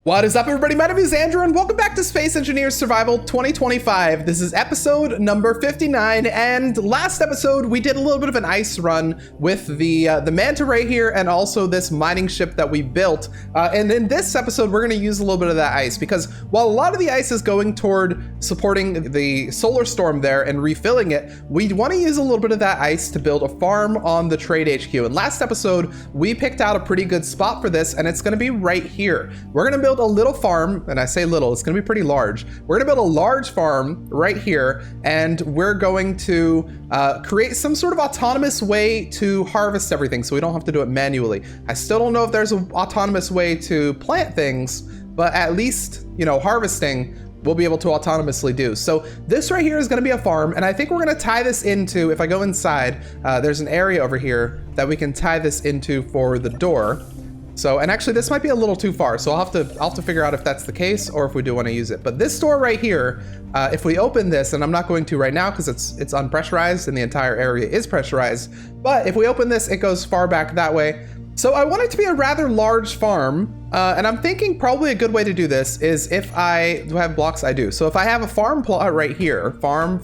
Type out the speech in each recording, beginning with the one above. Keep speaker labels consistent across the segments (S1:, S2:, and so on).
S1: What is up, everybody? My name is Andrew, and welcome back to Space Engineers Survival 2025. This is episode number 59, and last episode we did a little bit of an ice run with the manta ray here, and also this mining ship that we built. And in this episode, we're going to use a little bit of that ice because while a lot of the ice is going toward supporting the solar storm there and refilling it, we want to use a little bit of that ice to build a farm on the trade HQ. And last episode, we picked out a pretty good spot for this, and it's going to be right here. We're going to build a little farm, and I say little, it's going to be pretty large. We're going to build a large farm right here, and we're going to create some sort of autonomous way to harvest everything so we don't have to do it manually. I still don't know if there's an autonomous way to plant things, but at least, you know, harvesting we'll be able to autonomously do. So this right here is going to be a farm, and I think we're going to tie this into, if I go inside, there's an area over here that we can tie this into for the door. So, and actually this might be a little too far, so I'll have to figure out if that's the case or if we do want to use it. But this door right here, if we open this, and I'm not going to right now because it's unpressurized and the entire area is pressurized, but if we open this, it goes far back that way. So I want it to be a rather large farm, and I'm thinking probably a good way to do this is if I do have blocks. I do. So if I have a farm plot right here, farm,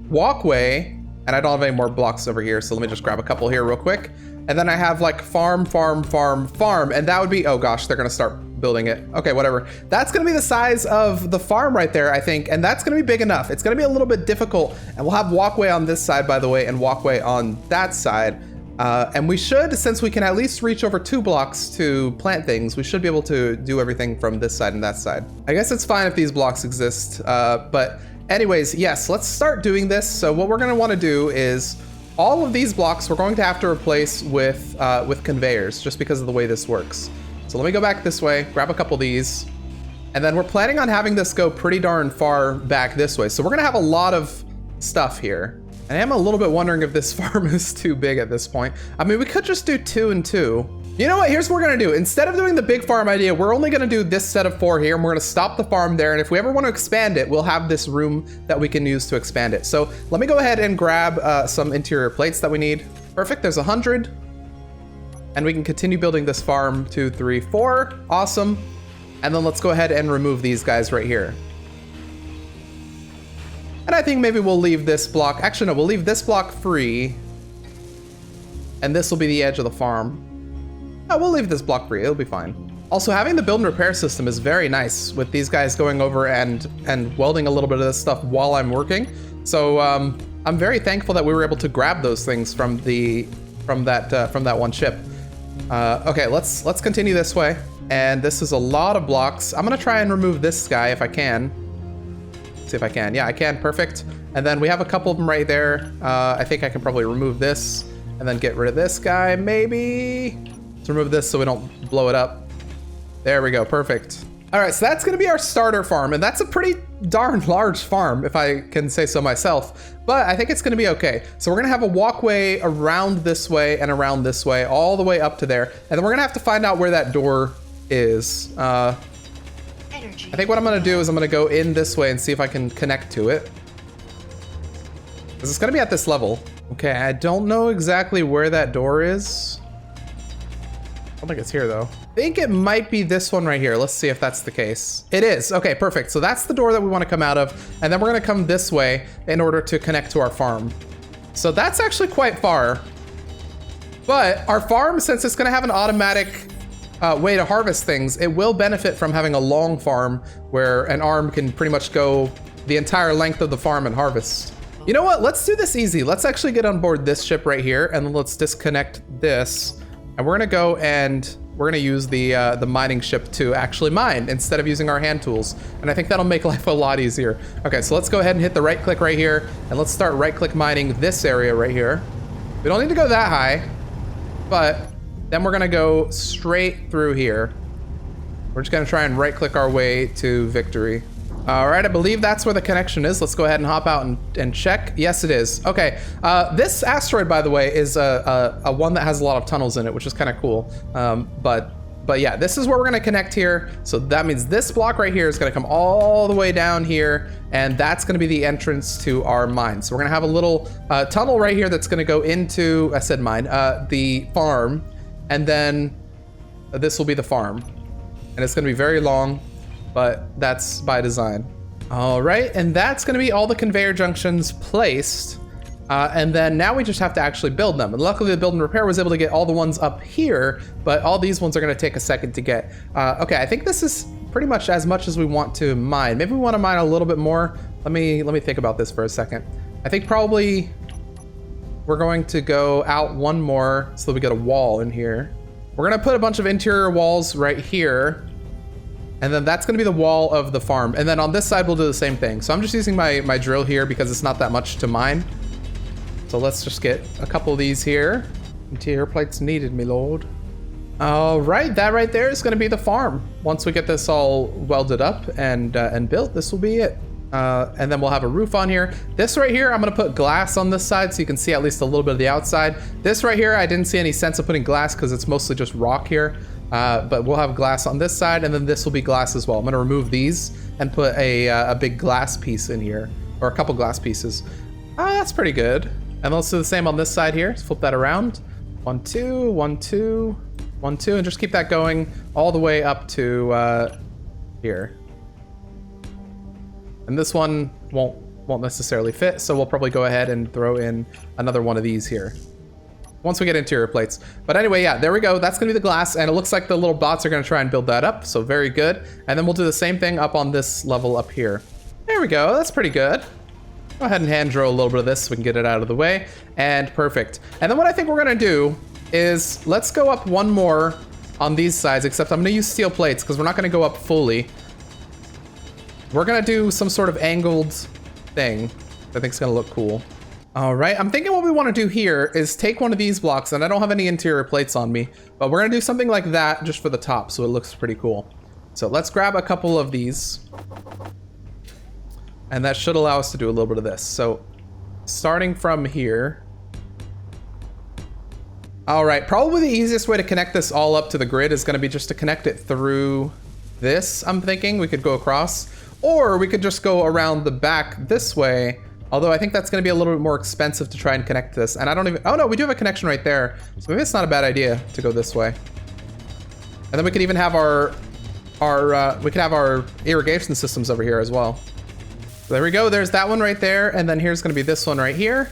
S1: walkway, and I don't have any more blocks over here, so let me just grab a couple here real quick. And then I have like farm, and that would be, oh gosh, they're gonna start building it. Okay, whatever. That's gonna be the size of the farm right there, I think, and that's gonna be big enough. It's gonna be a little bit difficult, and we'll have walkway on this side, by the way, and walkway on that side. And we should, since we can at least reach over 2 blocks to plant things, we should be able to do everything from this side and that side. I guess it's fine if these blocks exist, but anyways, yes, let's start doing this. So what we're gonna wanna do is, all of these blocks we're going to have to replace with conveyors just because of the way this works. So let me go back this way, grab a couple of these, and then we're planning on having this go pretty darn far back this way. So we're gonna have a lot of stuff here. And I am a little bit wondering if this farm is too big at this point. I mean, we could just do 2 and 2. You know what, here's what we're gonna do. Instead of doing the big farm idea, we're only gonna do this set of 4 here, and we're gonna stop the farm there, and if we ever wanna expand it, we'll have this room that we can use to expand it. So let me go ahead and grab some interior plates that we need. Perfect, there's 100. And we can continue building this farm, 2, 3, 4, awesome. And then let's go ahead and remove these guys right here. And I think maybe we'll leave this block, actually no, we'll leave this block free. And this will be the edge of the farm. Oh, we'll leave this block free, it'll be fine. Also, having the build and repair system is very nice with these guys going over and welding a little bit of this stuff while I'm working. So I'm very thankful that we were able to grab those things from that one ship. Okay, let's continue this way. And this is a lot of blocks. I'm gonna try and remove this guy if I can. See if I can. Yeah, I can, perfect. And then we have a couple of them right there. I think I can probably remove this and then get rid of this guy, maybe. Let's remove this so we don't blow it up. There we go, perfect. All right, so that's gonna be our starter farm, and that's a pretty darn large farm, if I can say so myself, but I think it's gonna be okay. So we're gonna have a walkway around this way and around this way, all the way up to there, and then we're gonna have to find out where that door is. I think what I'm gonna do is I'm gonna go in this way and see if I can connect to it. Because it's gonna be at this level. Okay, I don't know exactly where that door is. I don't think it's here though. I think it might be this one right here. Let's see if that's the case. It is, okay, perfect. So that's the door that we wanna come out of. And then we're gonna come this way in order to connect to our farm. So that's actually quite far. But our farm, since it's gonna have an automatic way to harvest things, it will benefit from having a long farm where an arm can pretty much go the entire length of the farm and harvest. You know what, let's do this easy. Let's actually get on board this ship right here, and then let's disconnect this. And we're gonna go and we're gonna use the mining ship to actually mine instead of using our hand tools. And I think that'll make life a lot easier. Okay, so let's go ahead and hit the right click right here, and let's start right click mining this area right here. We don't need to go that high, but then we're gonna go straight through here. We're just gonna try and right click our way to victory. All right, I believe that's where the connection is. Let's go ahead and hop out and check. Yes, it is. Okay, this asteroid, by the way, is a one that has a lot of tunnels in it, which is kind of cool. But yeah, this is where we're gonna connect here. So that means this block right here is gonna come all the way down here, and that's gonna be the entrance to our mine. So we're gonna have a little tunnel right here that's gonna go into, I said mine, the farm. And then this will be the farm. and it's gonna be very long, but that's by design. All right, and that's gonna be all the conveyor junctions placed. And then now we just have to actually build them. And luckily the build and repair was able to get all the ones up here, but all these ones are gonna take a second to get. Okay, I think this is pretty much as we want to mine. Maybe we wanna mine a little bit more. Let me think about this for a second. I think probably we're going to go out one more so that we get a wall in here. We're gonna put a bunch of interior walls right here. And then that's gonna be the wall of the farm. And then on this side, we'll do the same thing. So I'm just using my drill here because it's not that much to mine. So let's just get a couple of these here. Interior plates needed, me lord. All right, that right there is gonna be the farm. Once we get this all welded up and built, this will be it. And then we'll have a roof on here. This right here, I'm gonna put glass on this side so you can see at least a little bit of the outside. This right here, I didn't see any sense of putting glass because it's mostly just rock here. But we'll have glass on this side, and then this will be glass as well. I'm gonna remove these and put a big glass piece in here, or a couple glass pieces. That's pretty good. And let's do the same on this side here. Let's flip that around. 1, 2, 1, 2, 1, 2, and just keep that going all the way up to here. And this one won't necessarily fit, so we'll probably go ahead and throw in another one of these here once we get interior plates. But anyway, yeah, there we go. That's gonna be the glass, and it looks like the little bots are gonna try and build that up, so very good. And then we'll do the same thing up on this level up here. There we go, that's pretty good. Go ahead and hand drill a little bit of this so we can get it out of the way, and perfect. And then what I think we're gonna do is let's go up one more on these sides, except I'm gonna use steel plates because we're not gonna go up fully. We're gonna do some sort of angled thing that I think is gonna look cool. All right, I'm thinking what we wanna do here is take one of these blocks, and I don't have any interior plates on me, but we're gonna do something like that just for the top so it looks pretty cool. So let's grab a couple of these. And that should allow us to do a little bit of this. So starting from here. All right, probably the easiest way to connect this all up to the grid is gonna be just to connect it through this, I'm thinking. We could go across, or we could just go around the back this way. Although I think that's gonna be a little bit more expensive to try and connect this. And I don't even, oh no, we do have a connection right there. So maybe it's not a bad idea to go this way. And then we could even have our irrigation systems over here as well. So there we go, there's that one right there, and then here's gonna be this one right here.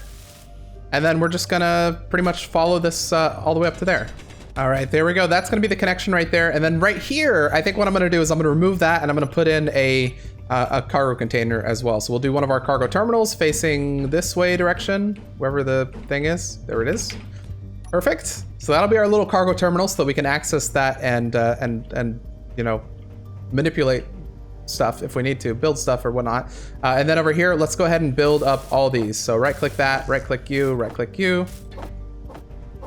S1: And then we're just gonna pretty much follow this all the way up to there. All right, there we go, that's gonna be the connection right there. And then right here, I think what I'm gonna do is I'm gonna remove that and I'm gonna put in a cargo container as well. So we'll do one of our cargo terminals facing this way direction, wherever the thing is. There it is. Perfect. So that'll be our little cargo terminal so that we can access that and you know, manipulate stuff if we need to, build stuff or whatnot. And then over here, let's go ahead and build up all these. So right click that, right click you, right click you.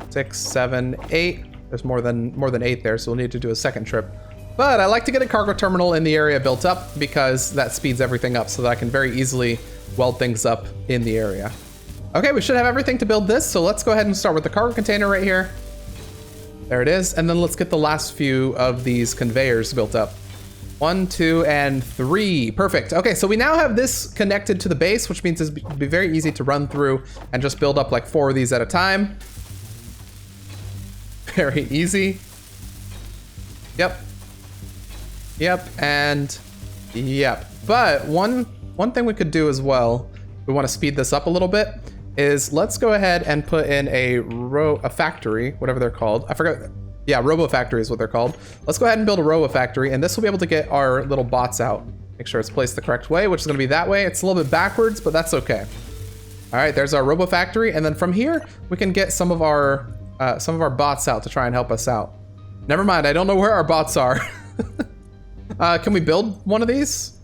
S1: 6, 7, 8. There's more than 8 there, so we'll need to do a second trip. But I like to get a cargo terminal in the area built up because that speeds everything up so that I can very easily weld things up in the area. Okay, we should have everything to build this, so let's go ahead and start with the cargo container right here. There it is, and then let's get the last few of these conveyors built up. 1, 2, and 3. Perfect. Okay, so we now have this connected to the base, which means it'll be very easy to run through and just build up like 4 of these at a time. Very easy. Yep. Yep, and yep. But one thing we could do as well, we want to speed this up a little bit, is let's go ahead and put in a factory, whatever they're called. I forgot. Yeah, Robo Factory is what they're called. Let's go ahead and build a Robo Factory, and this will be able to get our little bots out. Make sure it's placed the correct way, which is gonna be that way. It's a little bit backwards, but that's okay. All right, there's our Robo Factory, and then from here, we can get some of our bots out to try and help us out. Never mind, I don't know where our bots are. Can we build one of these?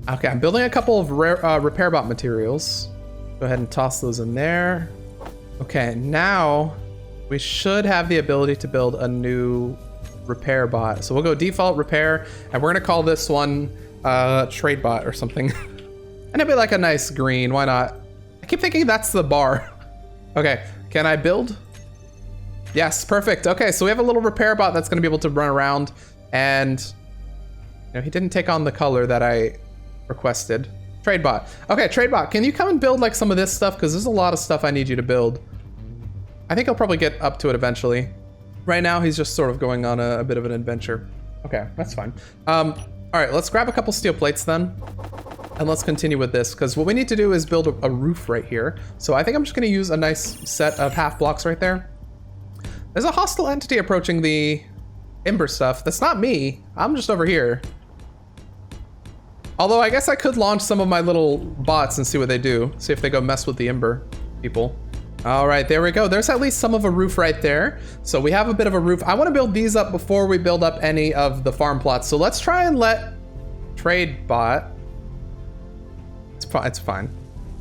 S1: Okay, I'm building a couple of repair bot materials. Go ahead and toss those in there. Okay, now we should have the ability to build a new repair bot. So we'll go default repair, and we're gonna call this one trade bot or something. And it'll be like a nice green, why not? I keep thinking that's the bar. Okay, can I build? Yes, perfect. Okay, so we have a little repair bot that's gonna be able to run around, and you know, he didn't take on the color that I requested. Trade bot. Okay, trade bot, can you come and build like some of this stuff? Because there's a lot of stuff I need you to build. I think I'll probably get up to it eventually. Right now, he's just sort of going on a bit of an adventure. Okay, that's fine. All right, let's grab a couple steel plates then. And let's continue with this, because what we need to do is build a roof right here. So I think I'm just going to use a nice set of half blocks right there. There's a hostile entity approaching the Ember stuff. That's not me. I'm just over here. Although I guess I could launch some of my little bots and see what they do. See if they go mess with the Ember people. All right, there we go. There's at least some of a roof right there. So we have a bit of a roof. I want to build these up before we build up any of the farm plots. So let's try and let trade bot. It's fine.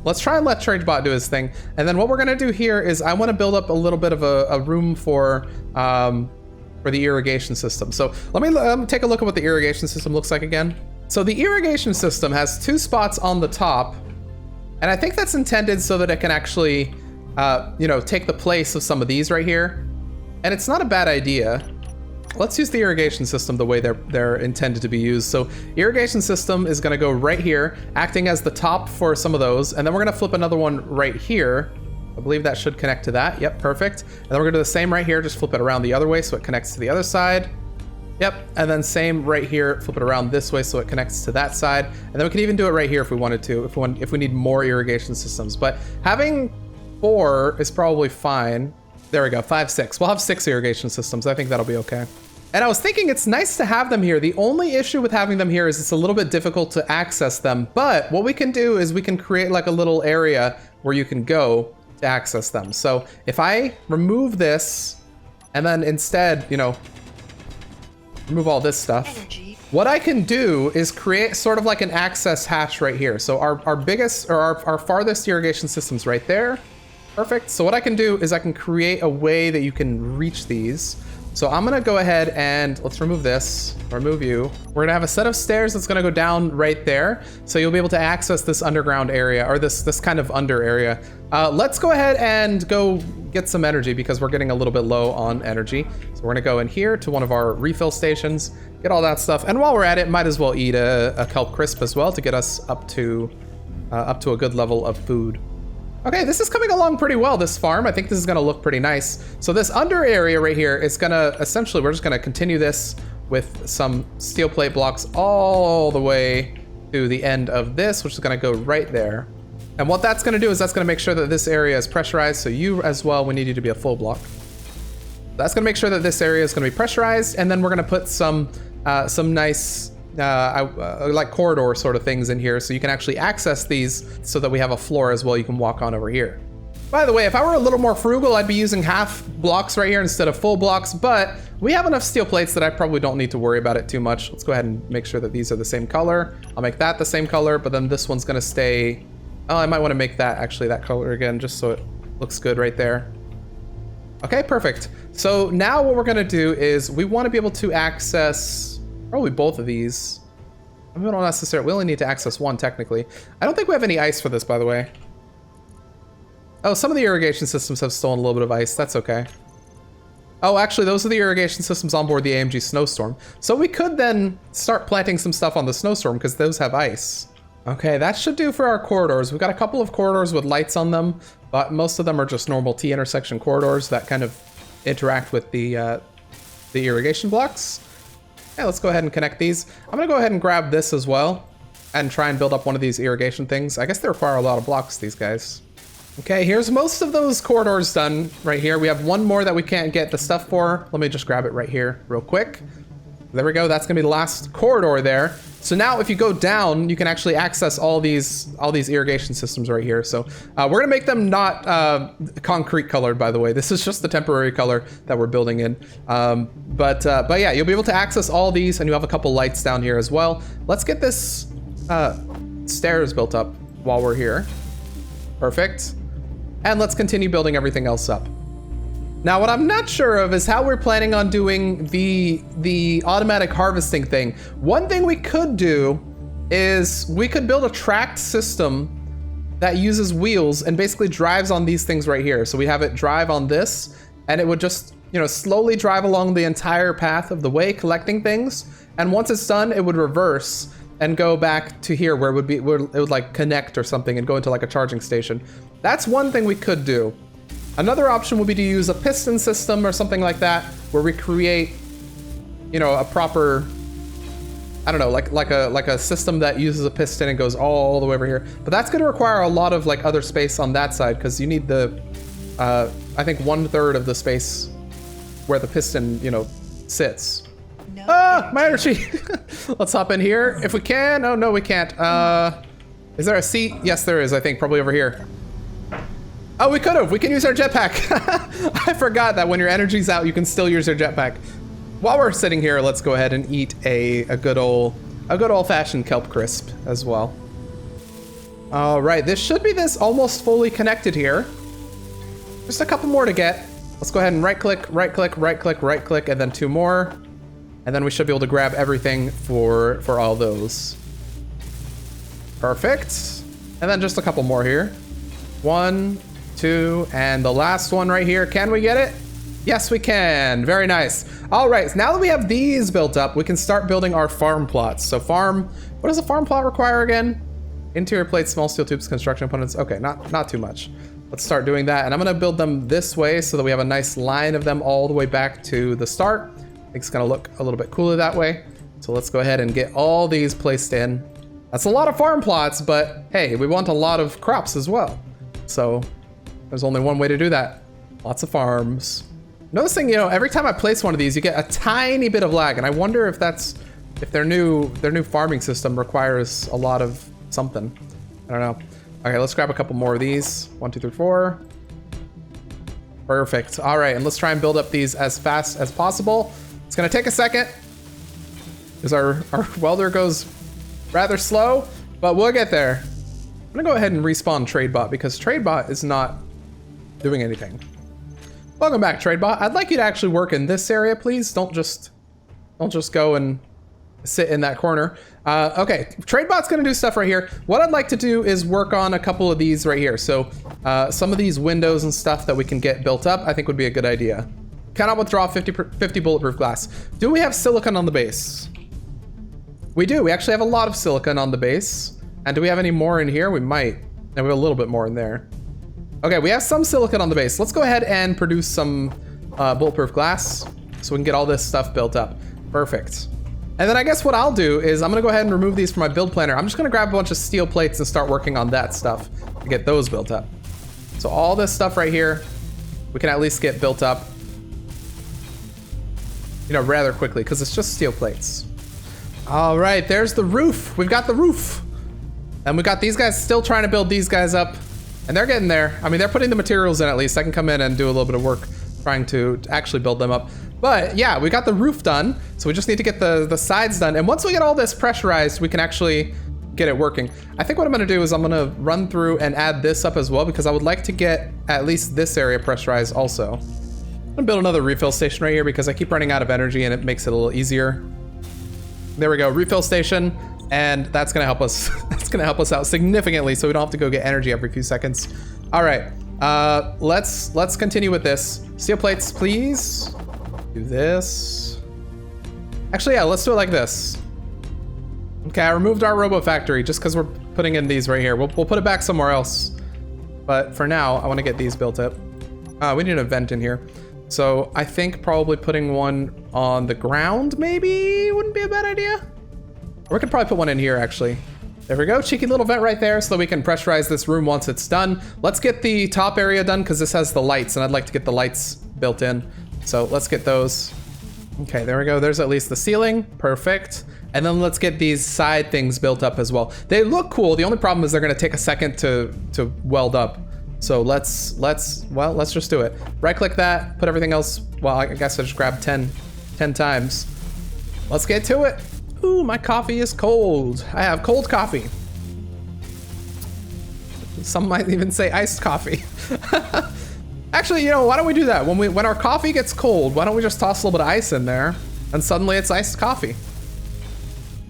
S1: Let's try and let TradeBot do his thing. And then what we're gonna do here is I wanna build up a little bit of a room for the irrigation system. So let me take a look at what the irrigation system looks like again. So the irrigation system has 2 spots on the top, and I think that's intended so that it can actually, you know, take the place of some of these right here. And it's not a bad idea. Let's use the irrigation system the way they're intended to be used. So irrigation system is gonna go right here, acting as the top for some of those. And then we're gonna flip another one right here. I believe that should connect to that. Yep, perfect. And then we're gonna do the same right here, just flip it around the other way so it connects to the other side. Yep, and then same right here, flip it around this way so it connects to that side. And then we can even do it right here if we wanted to, if we need more irrigation systems. But having 4 is probably fine. There we go, 5, 6. We'll have 6 irrigation systems. I think that'll be okay. And I was thinking it's nice to have them here. The only issue with having them here is it's a little bit difficult to access them. But what we can do is we can create like a little area where you can go to access them. So if I remove this and then instead, you know, remove all this stuff, what I can do is create sort of like an access hatch right here. So our biggest or our farthest irrigation system's right there. Perfect. So what I can do is I can create a way that you can reach these. So I'm gonna go ahead and let's remove this, remove you. We're gonna have a set of stairs that's gonna go down right there. So you'll be able to access this underground area or this kind of under area. Let's go ahead and go get some energy because we're getting a little bit low on energy. So we're gonna go in here to one of our refill stations, get all that stuff. And while we're at it, might as well eat a kelp crisp as well to get us up to a good level of food. Okay, this is coming along pretty well, this farm. I think this is gonna look pretty nice. So this under area right here is gonna, essentially, we're just gonna continue this with some steel plate blocks all the way to the end of this, which is gonna go right there. And what that's gonna do is that's gonna make sure that this area is pressurized. So you as well, we need you to be a full block. That's gonna make sure that this area is gonna be pressurized. And then we're gonna put some nice, like corridor sort of things in here so you can actually access these so that we have a floor as well you can walk on over here. By the way, if I were a little more frugal, I'd be using half blocks right here instead of full blocks, but we have enough steel plates that I probably don't need to worry about it too much. Let's go ahead and make sure that these are the same color. I'll make that the same color, but then this one's gonna stay, oh, I might wanna make that actually that color again, just so it looks good right there. Okay, perfect. So now what we're gonna do is we wanna be able to access probably both of these. We don't necessarily, we only need to access one technically. I don't think we have any ice for this, by the way. Oh, some of the irrigation systems have stolen a little bit of ice. That's okay. Oh, actually, those are the irrigation systems on board the AMG Snowstorm. So we could then start planting some stuff on the Snowstorm because those have ice. Okay, that should do for our corridors. We've got a couple of corridors with lights on them, but most of them are just normal T-intersection corridors that kind of interact with the irrigation blocks. Yeah, let's go ahead and connect these. I'm gonna go ahead and grab this as well and try and build up one of these irrigation things. I guess they require a lot of blocks, these guys. Okay, here's most of those corridors done right here. We have one more that we can't get the stuff for. Let me just grab it right here real quick. There we go, that's gonna be the last corridor there. So now if you go down, you can actually access all these irrigation systems right here. So we're gonna make them not concrete colored, by the way. This is just the temporary color that we're building in. But yeah, you'll be able to access all these and you have a couple lights down here as well. Let's get this stairs built up while we're here. Perfect. And let's continue building everything else up. Now, what I'm not sure of is how we're planning on doing the automatic harvesting thing. One thing we could do is we could build a tracked system that uses wheels and basically drives on these things right here. So we have it drive on this and it would just, you know, slowly drive along the entire path of the way, collecting things. And once it's done, it would reverse and go back to here where it would be, where it would like connect or something and go into like a charging station. That's one thing we could do. Another option would be to use a piston system or something like that, where we create, you know, a proper, I don't know, like a system that uses a piston and goes all the way over here. But that's going to require a lot of like other space on that side because you need the, I think 1/3 of the space where the piston, you know, sits. No my energy. Let's hop in here if we can. Oh no, we can't. Is there a seat? Yes, there is. I think probably over here. Oh, we could have. We can use our jetpack. I forgot that when your energy's out, you can still use your jetpack. While we're sitting here, let's go ahead and eat a good old-fashioned kelp crisp as well. All right, this should be this almost fully connected here. Just a couple more to get. Let's go ahead and right-click, right-click, right-click, right-click, and then 2 more. And then we should be able to grab everything for all those. Perfect. And then just a couple more here. 1, 2, and the last one right here. Can we get it? Yes, we can. Very nice. All right, so now that we have these built up, we can start building our farm plots. So what does a farm plot require again? Interior plates, small steel tubes, construction components. Okay, not too much. Let's start doing that. And I'm gonna build them this way so that we have a nice line of them all the way back to the start. I think it's gonna look a little bit cooler that way. So let's go ahead and get all these placed in. That's a lot of farm plots, but hey, we want a lot of crops as well. So there's only one way to do that. Lots of farms. Noticing, you know, every time I place one of these, you get a tiny bit of lag, and I wonder if their new farming system requires a lot of something. I don't know. Okay, let's grab a couple more of these. 1, 2, 3, 4. Perfect. All right, and let's try and build up these as fast as possible. It's gonna take a second, because our welder goes rather slow, but we'll get there. I'm gonna go ahead and respawn TradeBot because TradeBot is not doing anything. Welcome back, TradeBot. I'd like you to actually work in this area, please. Don't just go and sit in that corner. Okay, TradeBot's gonna do stuff right here. What I'd like to do is work on a couple of these right here. So some of these windows and stuff that we can get built up, I think would be a good idea. Cannot withdraw 50 bulletproof glass. Do we have silicon on the base? We do. We actually have a lot of silicon on the base. And do we have any more in here? We might. And we have a little bit more in there. Okay, we have some silicon on the base. Let's go ahead and produce some bulletproof glass so we can get all this stuff built up. Perfect. And then I guess what I'll do is I'm gonna go ahead and remove these from my build planner. I'm just gonna grab a bunch of steel plates and start working on that stuff to get those built up. So all this stuff right here, we can at least get built up, you know, rather quickly because it's just steel plates. All right, there's the roof. We've got the roof. And we got these guys still trying to build these guys up. And they're getting there. I mean, they're putting the materials in at least. I can come in and do a little bit of work trying to actually build them up. But yeah, we got the roof done. So we just need to get the sides done. And once we get all this pressurized, we can actually get it working. I think what I'm gonna do is I'm gonna run through and add this up as well because I would like to get at least this area pressurized also. I'm gonna build another refill station right here because I keep running out of energy and it makes it a little easier. There we go, refill station. And that's gonna help us. That's gonna help us out significantly, so we don't have to go get energy every few seconds. All right, let's continue with this. Steel plates, please. Do this. Actually, yeah, let's do it like this. Okay, I removed our robo factory just because we're putting in these right here. We'll put it back somewhere else. But for now, I want to get these built up. We need a vent in here. So I think probably putting one on the ground maybe wouldn't be a bad idea. Or we could probably put one in here, actually. There we go, cheeky little vent right there so that we can pressurize this room once it's done. Let's get the top area done because this has the lights and I'd like to get the lights built in. So let's get those. Okay, there we go. There's at least the ceiling. Perfect. And then let's get these side things built up as well. They look cool. The only problem is they're gonna take a second to weld up. So let's just do it. Right click that, put everything else. Well, I guess I just grabbed 10 times. Let's get to it. Ooh, my coffee is cold. I have cold coffee. Some might even say iced coffee. Actually, you know, why don't we do that? When our coffee gets cold, why don't we just toss a little bit of ice in there and suddenly it's iced coffee?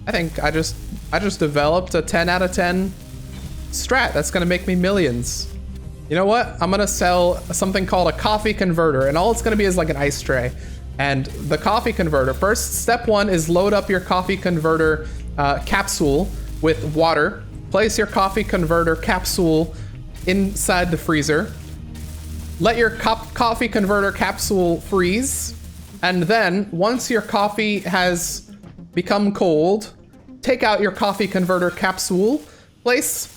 S1: I think I just developed a 10 out of 10 strat that's gonna make me millions. You know what? I'm gonna sell something called a coffee converter and all it's gonna be is like an ice tray. And the coffee converter, first, step one is load up your coffee converter capsule with water. Place your coffee converter capsule inside the freezer. Let your coffee converter capsule freeze. And then once your coffee has become cold, take out your coffee converter capsule, place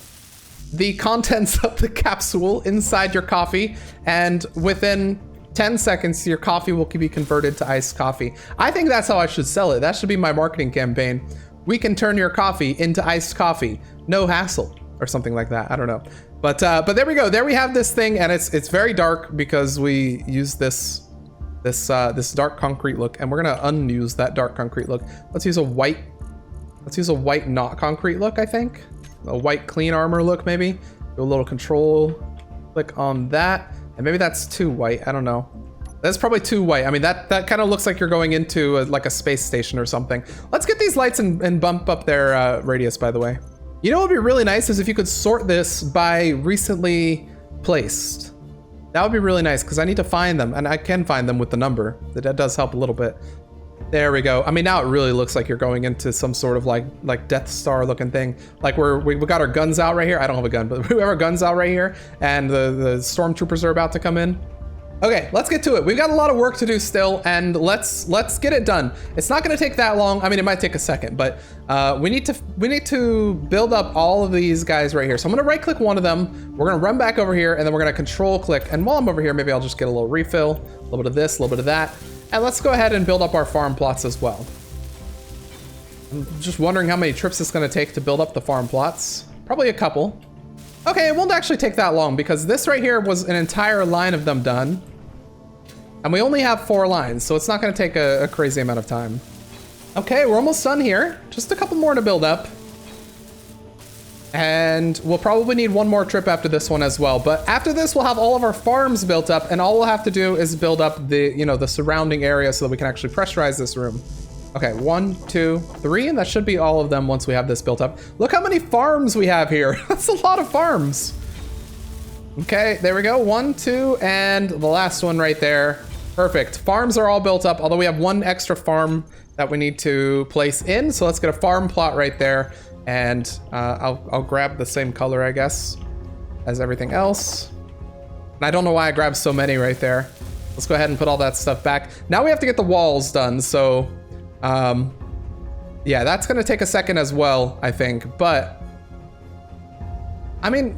S1: the contents of the capsule inside your coffee, and within 10 seconds, your coffee will be converted to iced coffee. I think that's how I should sell it. That should be my marketing campaign. We can turn your coffee into iced coffee. No hassle, or something like that. I don't know. But there we go. There we have this thing, and it's very dark because we use this dark concrete look, and we're gonna unuse that dark concrete look. Let's use a white not concrete look, I think. A white clean armor look, maybe. Do a little control click on that. And maybe that's too white, I don't know. That's probably too white. I mean, that kind of looks like you're going into like a space station or something. Let's get these lights and bump up their radius, by the way. You know what would be really nice is if you could sort this by recently placed. That would be really nice because I need to find them, and I can find them with the number. That does help a little bit. There we go. I mean, now it really looks like you're going into some sort of like Death Star looking thing. Like we got our guns out right here. I don't have a gun, but we have our guns out right here, and the stormtroopers are about to come in. Okay, let's get to it. We've got a lot of work to do still, and let's get it done. It's not going to take that long. I mean, it might take a second, but we need to build up all of these guys right here. So I'm going to right click one of them. We're going to run back over here, and then we're going to control click. And while I'm over here, maybe I'll just get a little refill, a little bit of this, a little bit of that. And let's go ahead and build up our farm plots as well. I'm just wondering how many trips it's going to take to build up the farm plots. Probably a couple. Okay, it won't actually take that long because this right here was an entire line of them done. And we only have 4 lines, so it's not going to take a crazy amount of time. Okay, we're almost done here. Just a couple more to build up. And we'll probably need one more trip after this one as well. But after this, we'll have all of our farms built up, and all we'll have to do is build up the surrounding area so that we can actually pressurize this room. Okay, 1, 2, 3, and that should be all of them once we have this built up. Look how many farms we have here. That's a lot of farms. Okay, there we go. 1, 2, and the last one right there. Perfect. Farms are all built up, although we have one extra farm that we need to place in. So let's get a farm plot right there. And I'll grab the same color, I guess, as everything else. And I don't know why I grabbed so many right there. Let's go ahead and put all that stuff back. Now we have to get the walls done. So, yeah, that's going to take a second as well, I think. But, I mean,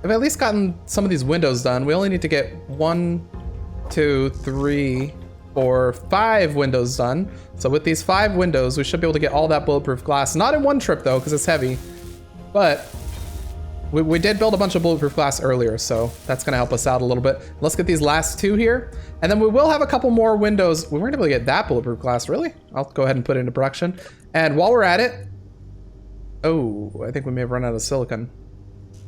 S1: I've at least gotten some of these windows done. We only need to get 1, 2, 3, 4, 5 windows done. So with these 5 windows, we should be able to get all that bulletproof glass. Not in one trip though, because it's heavy. But we did build a bunch of bulletproof glass earlier, so that's gonna help us out a little bit. Let's get these last 2 here. And then we will have a couple more windows. We weren't able to get that bulletproof glass, really? I'll go ahead and put it into production. And while we're at it, oh, I think we may have run out of silicon.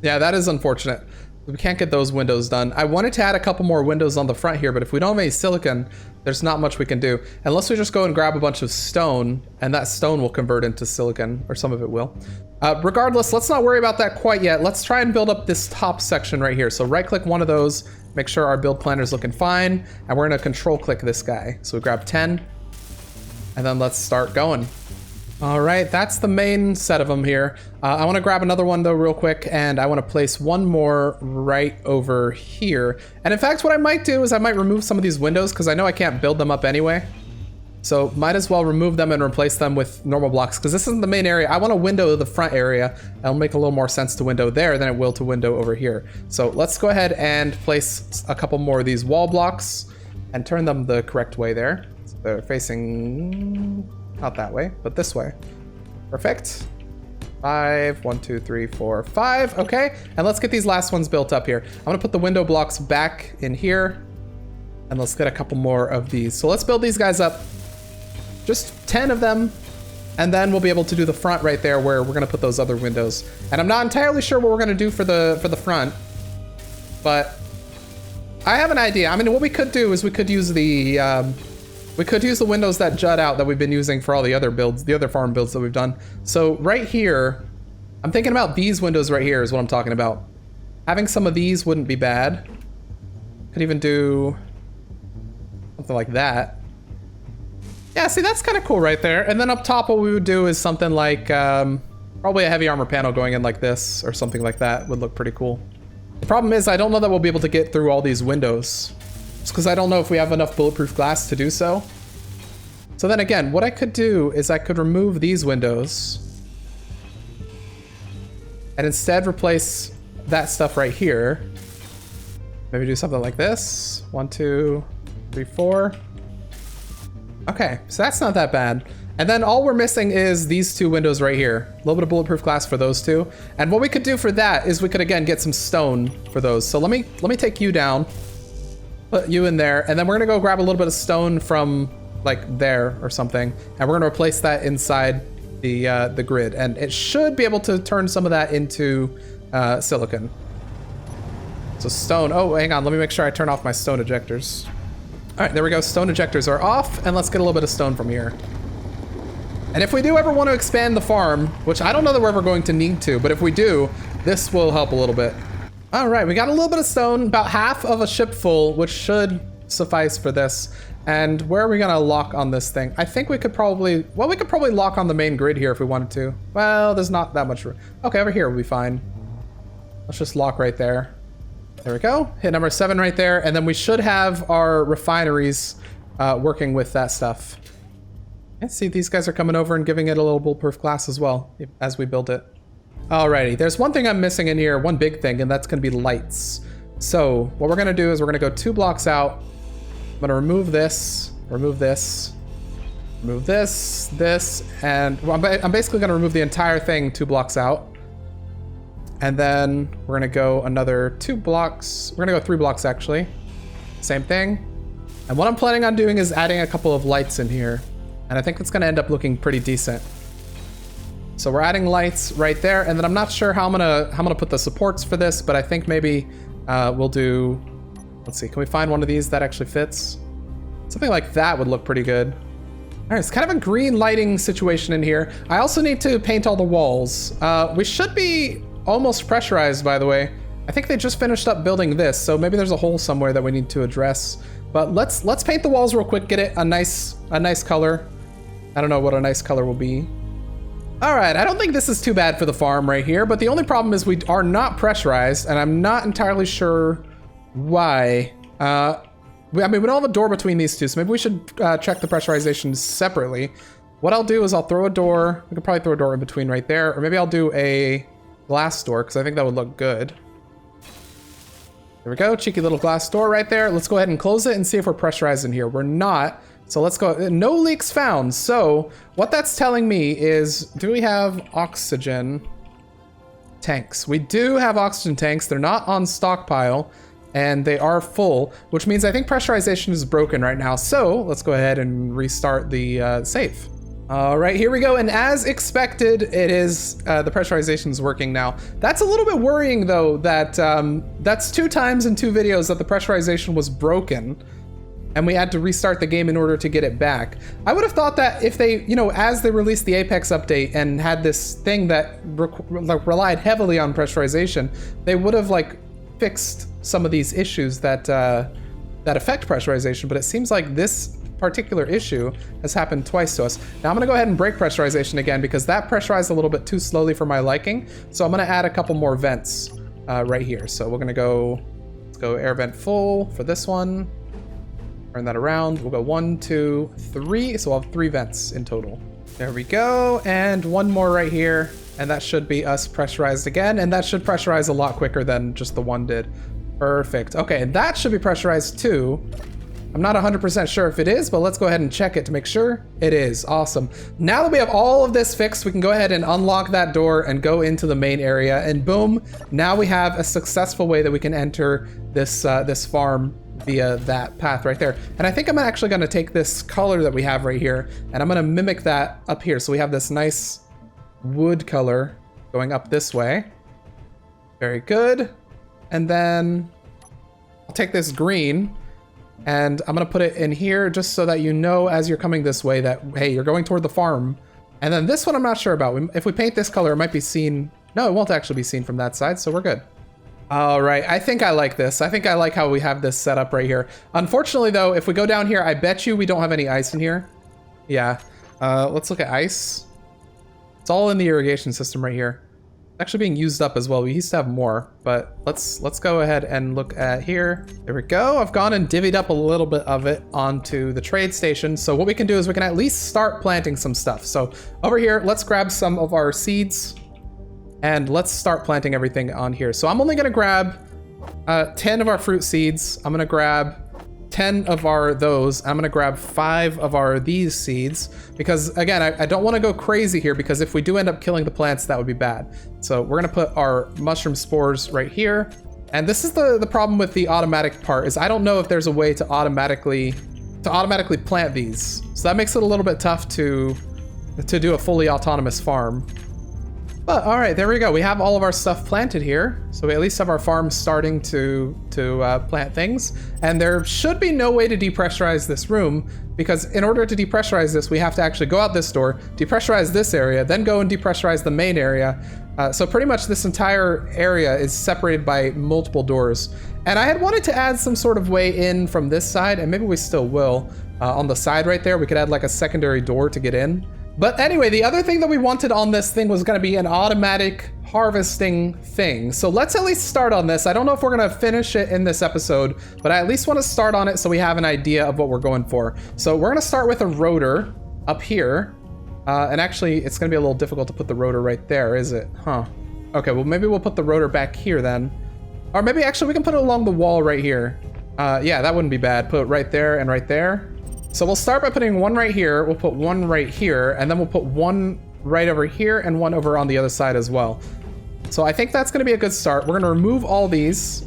S1: Yeah, that is unfortunate. We can't get those windows done. I wanted to add a couple more windows on the front here, but if we don't have any silicon, there's not much we can do. Unless we just go and grab a bunch of stone, and that stone will convert into silicon, or some of it will. Regardless, let's not worry about that quite yet. Let's try and build up this top section right here. So right click one of those, make sure our build planner is looking fine, and we're gonna control click this guy. So we grab 10, and then let's start going. All right, that's the main set of them here. I want to grab another one though real quick, and I want to place one more right over here. And in fact, what I might do is I might remove some of these windows because I know I can't build them up anyway. So might as well remove them and replace them with normal blocks because this isn't the main area. I want to window the front area. It'll make a little more sense to window there than it will to window over here. So let's go ahead and place a couple more of these wall blocks and turn them the correct way there. So they're facing not that way, but this way. Perfect. 5, 1, 2, 3, 4, 5. Okay, and let's get these last ones built up here. I'm gonna put the window blocks back in here, and let's get a couple more of these. So let's build these guys up. Just 10 of them, and then we'll be able to do the front right there where we're gonna put those other windows. And I'm not entirely sure what we're gonna do for the front, but I have an idea. I mean, what we could do is we could use the windows that jut out that we've been using for all the other builds, the other farm builds that we've done. So right here, I'm thinking about these windows right here is what I'm talking about. Having some of these wouldn't be bad. Could even do something like that. Yeah, see, that's kind of cool right there. And then up top, what we would do is something like probably a heavy armor panel going in like this or something like that would look pretty cool. The problem is I don't know that we'll be able to get through all these windows. Just because I don't know if we have enough bulletproof glass to do so. So then again, what I could do is I could remove these windows and instead replace that stuff right here. Maybe do something like this. 1, 2, 3, 4. Okay, so that's not that bad. And then all we're missing is these two windows right here. A little bit of bulletproof glass for those two. And what we could do for that is we could again get some stone for those. So let me take you down, put you in there, and then we're gonna go grab a little bit of stone from like there or something, and we're gonna replace that inside the grid, and it should be able to turn some of that into silicon. So stone. Oh, hang on. Let me make sure I turn off my stone ejectors. All right, there we go. Stone ejectors are off, and let's get a little bit of stone from here. And if we do ever want to expand the farm, which I don't know that we're ever going to need to, but if we do, this will help a little bit. All right, we got a little bit of stone, about half of a ship full, which should suffice for this. And where are we gonna lock on this thing? I think we could probably, well, we could probably lock on the main grid here if we wanted to. Well, there's not that much room. Okay, over here will be fine. Let's just lock right there. There we go. Hit number 7 right there. And then we should have our refineries working with that stuff. And see, these guys are coming over and giving it a little bulletproof glass as well as we build it. Alrighty, there's one thing I'm missing in here, one big thing, and that's gonna be lights. So what we're gonna do is we're gonna go 2 blocks out. I'm gonna remove this, remove this, remove this, this, and well, I'm basically gonna remove the entire thing 2 blocks out. And then we're gonna go another 2 blocks. We're gonna go 3 blocks actually. Same thing. And what I'm planning on doing is adding a couple of lights in here. And I think it's gonna end up looking pretty decent. So we're adding lights right there, and then I'm not sure how I'm gonna put the supports for this, but I think maybe we'll do, let's see, can we find one of these that actually fits? Something like that would look pretty good. All right, it's kind of a green lighting situation in here. I also need to paint all the walls. We should be almost pressurized, by the way. I think they just finished up building this, so maybe there's a hole somewhere that we need to address. But let's paint the walls real quick, get it a nice color. I don't know what a nice color will be. All right, I don't think this is too bad for the farm right here, but the only problem is we are not pressurized, and I'm not entirely sure why. I mean, we don't have a door between these two, so maybe we should check the pressurization separately. What I'll do is I'll throw a door. We could probably throw a door in between right there, or maybe I'll do a glass door, because I think that would look good. There we go, cheeky little glass door right there. Let's go ahead and close it and see if we're pressurized in here. We're not. So let's go, no leaks found. So what that's telling me is, do we have oxygen tanks? We do have oxygen tanks. They're not on stockpile and they are full, which means I think pressurization is broken right now. So let's go ahead and restart the save. All right, here we go. And as expected, it is, the pressurization is working now. That's a little bit worrying though, that that's 2 times in 2 videos that the pressurization was broken. And we had to restart the game in order to get it back. I would have thought that if they, you know, as they released the Apex update and had this thing that relied heavily on pressurization, they would have like fixed some of these issues that that affect pressurization. But it seems like this particular issue has happened twice to us. Now I'm gonna go ahead and break pressurization again because that pressurized a little bit too slowly for my liking. So I'm gonna add a couple more vents right here. So we're gonna go, let's go air vent full for this one. Turn that around. We'll go 1, 2, 3. So we'll have 3 vents in total. There we go. And one more right here. And that should be us pressurized again. And that should pressurize a lot quicker than just the one did. Perfect. Okay, and that should be pressurized too. I'm not 100% sure if it is, but let's go ahead and check it to make sure it is. Awesome. Now that we have all of this fixed, we can go ahead and unlock that door and go into the main area. And boom, now we have a successful way that we can enter this, this farm via that path right there. And I think I'm actually gonna take this color that we have right here and I'm gonna mimic that up here. So we have this nice wood color going up this way. Very good. And then I'll take this green and I'm gonna put it in here just so that you know as you're coming this way that, hey, you're going toward the farm. And then this one I'm not sure about. If we paint this color, it might be seen. No, it won't actually be seen from that side, so we're good. All right, I think I like this. I think I like how we have this set up right here. Unfortunately though, if we go down here, I bet you we don't have any ice in here. Yeah, let's look at ice. It's all in the irrigation system right here. actually being used up as well. We used to have more, but let's go ahead and look at here. There we go. I've gone and divvied up a little bit of it onto the trade station. So what we can do is we can at least start planting some stuff. So over here, let's grab some of our seeds and let's start planting everything on here. So I'm only gonna grab 10 of our fruit seeds. I'm gonna grab 10 of our those. I'm gonna grab 5 of these seeds because again, I don't want to go crazy here because if we do end up killing the plants, that would be bad. So we're gonna put our mushroom spores right here. And this is the problem with the automatic part is I don't know if there's a way to automatically plant these. So that makes it a little bit tough to do a fully autonomous farm. But all right, there we go. We have all of our stuff planted here. So we at least have our farm starting to plant things. And there should be no way to depressurize this room because in order to depressurize this, we have to actually go out this door, depressurize this area, then go and depressurize the main area. So pretty much this entire area is separated by multiple doors. And I had wanted to add some sort of way in from this side, and maybe we still will. On the side right there, we could add like a secondary door to get in. But anyway, the other thing that we wanted on this thing was going to be an automatic harvesting thing. So let's at least start on this. I don't know if we're going to finish it in this episode, but I at least want to start on it so we have an idea of what we're going for. So we're going to start with a rotor up here. And actually, it's going to be a little difficult to put the rotor right there, is it? Huh. Okay, well, maybe we'll put the rotor back here then. Or maybe actually we can put it along the wall right here. Yeah, that wouldn't be bad. Put it right there and right there. So we'll start by putting one right here, we'll put one right here, and then we'll put one right over here and one over on the other side as well. So I think that's gonna be a good start. We're gonna remove all these.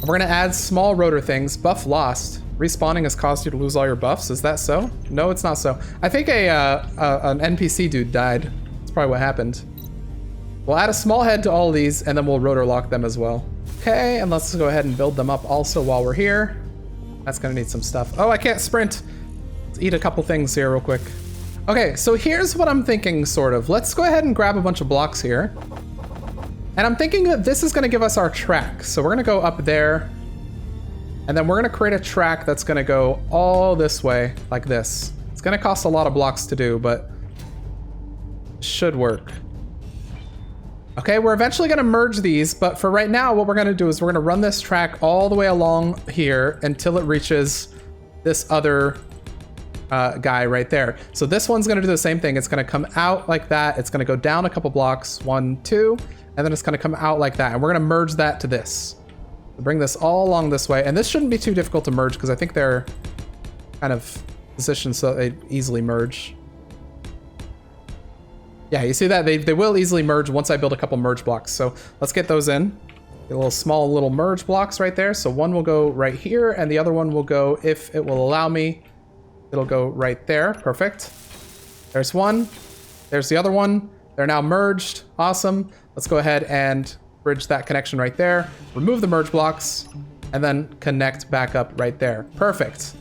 S1: We're gonna add small rotor things. Buff lost. Respawning has caused you to lose all your buffs, is that so? No, it's not so. I think an NPC dude died. That's probably what happened. We'll add a small head to all of these and then we'll rotor lock them as well. Okay, and let's go ahead and build them up also while we're here. That's gonna need some stuff. Oh, I can't sprint. Eat a couple things here real quick. Okay, so here's what I'm thinking, sort of. Let's go ahead and grab a bunch of blocks here. And I'm thinking that this is gonna give us our track. So we're gonna go up there, and then we're gonna create a track that's gonna go all this way, like this. It's gonna cost a lot of blocks to do, but should work. Okay, we're eventually gonna merge these, but for right now, what we're gonna do is we're gonna run this track all the way along here until it reaches this other guy right there. So this one's gonna do the same thing. It's gonna come out like that. It's gonna go down a couple blocks, 1, 2, and then it's gonna come out like that. And we're gonna merge that to this. Bring this all along this way. And this shouldn't be too difficult to merge because I think they're kind of positioned so they easily merge. Yeah, you see that? They will easily merge once I build a couple merge blocks. So let's get those in. Get little small little merge blocks right there. So one will go right here and the other one will go, if it will allow me, it'll go right there. Perfect. There's one. There's the other one. They're now merged. Awesome. Let's go ahead and bridge that connection right there. Remove the merge blocks and then connect back up right there. Perfect.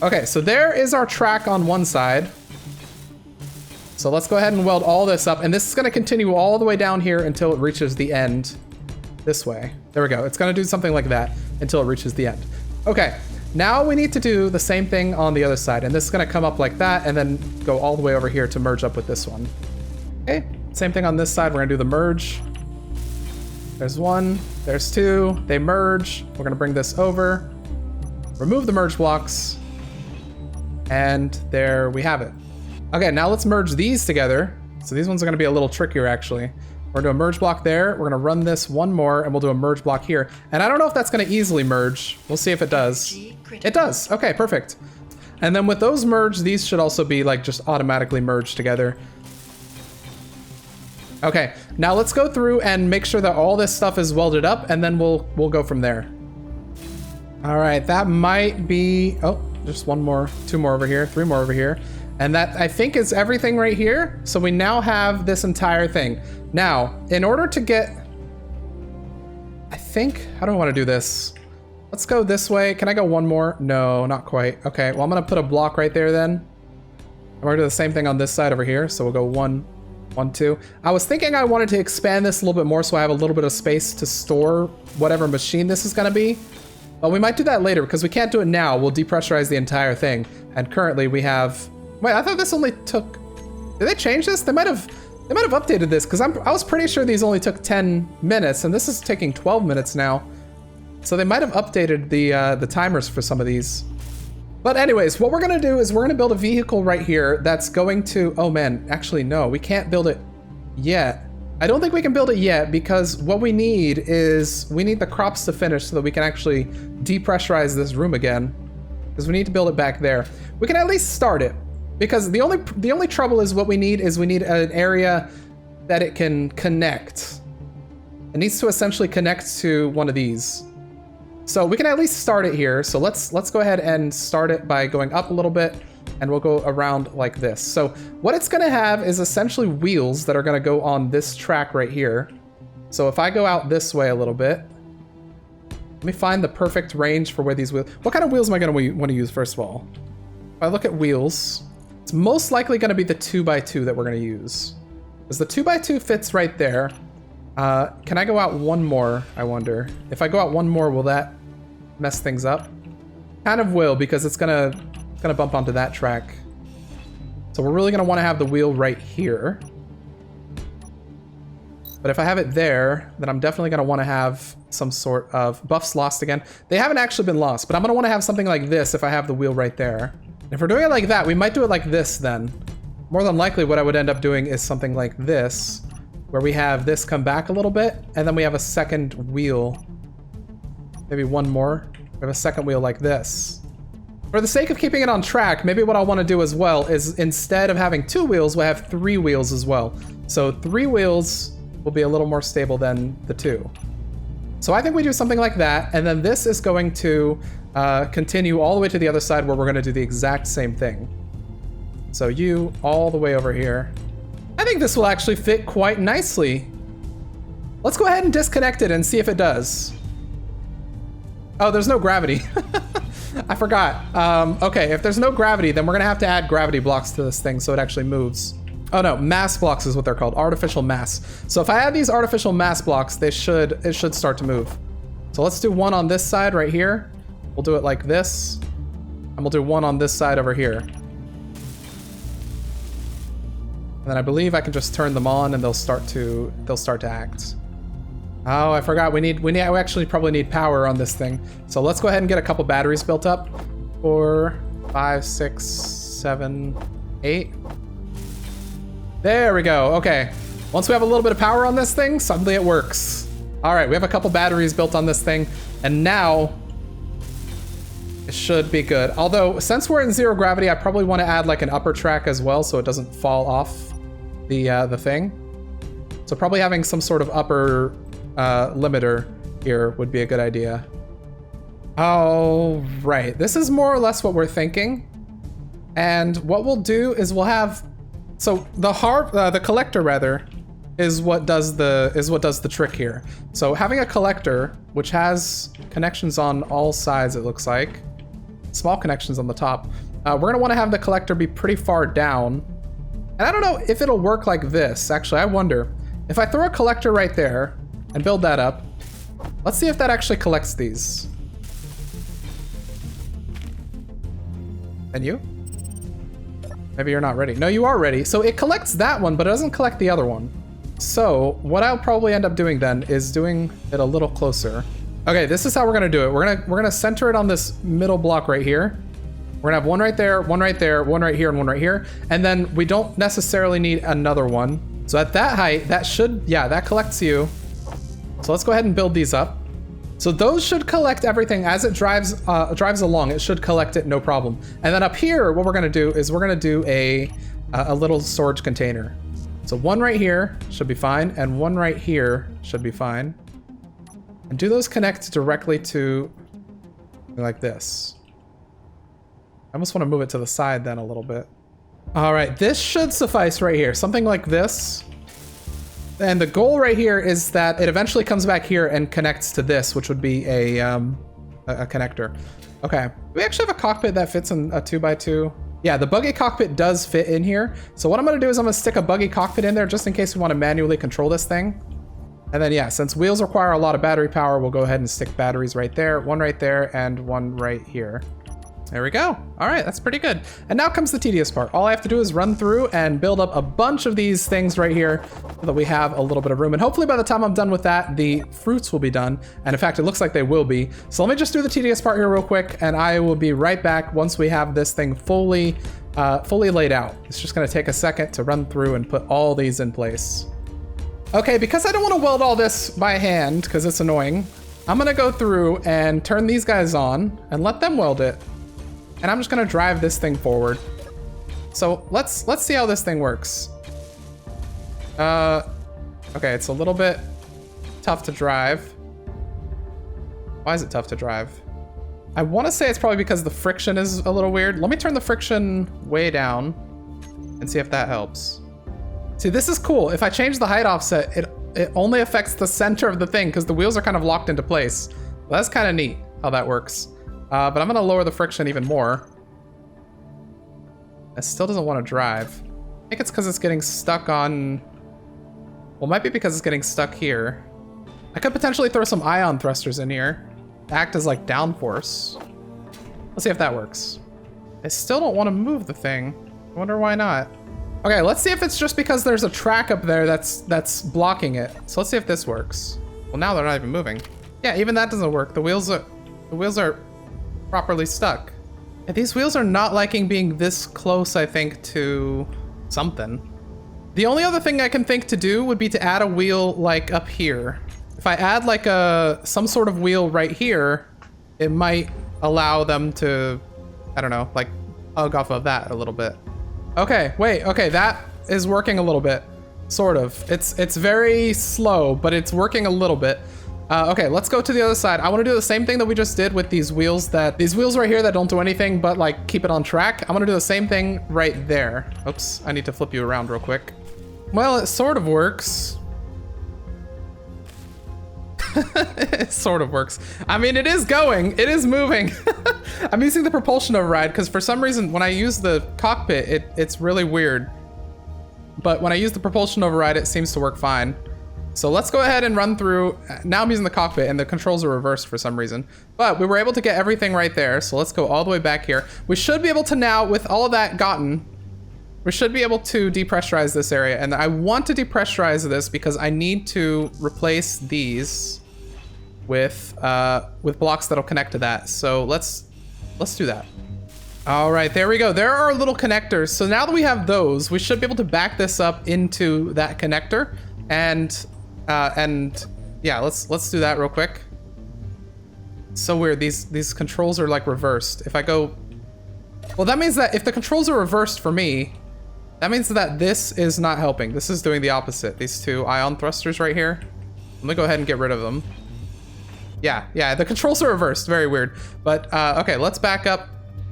S1: Okay, so there is our track on one side. So let's go ahead and weld all this up. And this is going to continue all the way down here until it reaches the end this way. There we go. It's going to do something like that until it reaches the end. Okay. Now we need to do the same thing on the other side, and this is gonna come up like that and then go all the way over here to merge up with this one. Okay, same thing on this side, we're gonna do the merge. There's one, there's two, they merge. We're gonna bring this over, remove the merge blocks, and there we have it. Okay, now let's merge these together. So these ones are gonna be a little trickier actually. We're gonna do a merge block there. We're gonna run this one more and we'll do a merge block here. And I don't know if that's gonna easily merge. We'll see if it does. It does, okay, perfect. And then with those merged, these should also be like just automatically merged together. Okay, now let's go through and make sure that all this stuff is welded up and then we'll go from there. All right, that might be, oh, just one more, 2 more over here, 3 more over here. And that, I think, is everything right here. So we now have this entire thing. Now, in order to get, I think, how do I want to do this? Let's go this way. Can I go one more? No, not quite. Okay, well, I'm going to put a block right there then. And we're going to do the same thing on this side over here. So we'll go 1, 1, 2. I was thinking I wanted to expand this a little bit more so I have a little bit of space to store whatever machine this is going to be. But we might do that later because we can't do it now. We'll depressurize the entire thing. And currently we have... Wait, I thought this only took... Did they change this? They might have They might have updated this because I was pretty sure these only took 10 minutes and this is taking 12 minutes now. So they might have updated the timers for some of these. But anyways, what we're gonna do is we're gonna build a vehicle right here that's going to, oh man, actually no, we can't build it yet. I don't think we can build it yet because what we need is, we need the crops to finish so that we can actually depressurize this room again. Because we need to build it back there. We can at least start it. Because the only trouble is what we need an area that it can connect. It needs to essentially connect to one of these. So we can at least start it here. So let's go ahead and start it by going up a little bit and we'll go around like this. So what it's gonna have is essentially wheels that are gonna go on this track right here. So if I go out this way a little bit, let me find the perfect range for where these wheels, what kind of wheels am I gonna want to use first of all? If I look at wheels, it's most likely going to be the 2x2 that we're going to use. Because the 2x2 fits right there. Can I go out one more, I wonder? If I go out one more, will that mess things up? Kind of will, because it's gonna bump onto that track. So we're really going to want to have the wheel right here. But if I have it there, then I'm definitely going to want to have some sort of buffs lost again. They haven't actually been lost, but I'm going to want to have something like this if I have the wheel right there. If we're doing it like that, we might do it like this then. More than likely what I would end up doing is something like this, where we have this come back a little bit, and then we have a second wheel. Maybe one more. We have a second wheel like this. For the sake of keeping it on track, maybe what I want to do as well is instead of having 2 wheels, we'll have 3 wheels as well. So 3 wheels will be a little more stable than the 2. So I think we do something like that, and then this is going to continue all the way to the other side where we're going to do the exact same thing. So you all the way over here. I think this will actually fit quite nicely. Let's go ahead and disconnect it and see if it does. Oh, there's no gravity. I forgot. Okay, if there's no gravity, then we're going to have to add gravity blocks to this thing so it actually moves. Oh no, mass blocks is what they're called, artificial mass. So if I add these artificial mass blocks, it should start to move. So let's do one on this side right here. We'll do it like this, and we'll do one on this side over here. And then I believe I can just turn them on, and they'll start to act. Oh, I forgot. We actually probably need power on this thing. So let's go ahead and get a couple batteries built up. 4, 5, 6, 7, 8. There we go. Okay. Once we have a little bit of power on this thing, suddenly it works. All right, we have a couple batteries built on this thing, and now it should be good. Although, since we're in 0 gravity, I probably want to add like an upper track as well so it doesn't fall off the thing. So probably having some sort of upper limiter here would be a good idea. All right, this is more or less what we're thinking. And what we'll do is we'll have, so the collector rather is what does the trick here. So having a collector which has connections on all sides, it looks like small connections on the top. We're gonna want to have the collector be pretty far down. And I don't know if it'll work like this. Actually, I wonder if I throw a collector right there and build that up. Let's see if that actually collects these. And you? Maybe you're not ready. No, you are ready. So it collects that one, but it doesn't collect the other one. So what I'll probably end up doing then is doing it a little closer. Okay, this is how we're gonna do it. We're gonna center it on this middle block right here. We're gonna have one right there, one right there, one right here, and one right here. And then we don't necessarily need another one. So at that height, that should, yeah, that collects you. So let's go ahead and build these up. So those should collect everything as it drives along. It should collect it, no problem. And then up here, what we're gonna do is we're gonna do a little storage container. So one right here should be fine, and one right here should be fine. And do those connect directly to something like this? I almost want to move it to the side then a little bit. All right, this should suffice right here. Something like this. And the goal right here is that it eventually comes back here and connects to this, which would be a connector. Okay, we actually have a cockpit that fits in a 2x2. Yeah, the buggy cockpit does fit in here. So what I'm gonna do is I'm gonna stick a buggy cockpit in there just in case we want to manually control this thing. And then yeah, since wheels require a lot of battery power, we'll go ahead and stick batteries right there, and one right here. There we go. All right, that's pretty good. And now comes the tedious part. All I have to do is run through and build up a bunch of these things right here so that we have a little bit of room. And hopefully by the time I'm done with that, the fruits will be done. And in fact, it looks like they will be. So let me just do the tedious part here real quick, and I will be right back once we have this thing fully laid out. It's just gonna take a second to run through and put all these in place. Okay, because I don't want to weld all this by hand because it's annoying, I'm gonna go through and turn these guys on and let them weld it. And I'm just gonna drive this thing forward. So let's see how this thing works. Okay, it's a little bit tough to drive. Why is it tough to drive? I wanna say it's probably because the friction is a little weird. Let me turn the friction way down and see if that helps. See, this is cool. If I change the height offset, it only affects the center of the thing because the wheels are kind of locked into place. Well, that's kind of neat how that works. But I'm gonna lower the friction even more. It still doesn't want to drive. I think it's because it's getting stuck on... Well, it might be because it's getting stuck here. I could potentially throw some ion thrusters in here. Act as like downforce. Let's see if that works. I still don't want to move the thing. I wonder why not. Okay, let's see if it's just because there's a track up there that's blocking it. So let's see if this works. Well, now they're not even moving. Yeah, even that doesn't work. The wheels are properly stuck. And these wheels are not liking being this close, I think, to something. The only other thing I can think to do would be to add a wheel like up here. If I add like some sort of wheel right here, it might allow them to, I don't know, like hug off of that a little bit. Okay, wait, okay, that is working a little bit, sort of. It's very slow, but it's working a little bit. Okay, let's go to the other side. I want to do the same thing that we just did with these wheels right here that don't do anything but like keep it on track. I'm gonna do the same thing right there. Oops, I need to flip you around real quick. Well, it sort of works. It sort of works. I mean, it is going, it is moving. I'm using the propulsion override because for some reason when I use the cockpit, it's really weird. But when I use the propulsion override, it seems to work fine. So let's go ahead and run through. Now I'm using the cockpit and the controls are reversed for some reason. But we were able to get everything right there. So let's go all the way back here. We should be able to now, with all of that gotten, we should be able to depressurize this area. And I want to depressurize this because I need to replace these with blocks that'll connect to that. So let's do that. All right, there we go. There are little connectors. So now that we have those, we should be able to back this up into that connector. And yeah, let's do that real quick. So weird, these controls are like reversed. If I go, well, that means that if the controls are reversed for me, that means that this is not helping. This is doing the opposite. These two ion thrusters right here. Let me go ahead and get rid of them. Yeah, the controls are reversed, very weird. But okay, let's back up.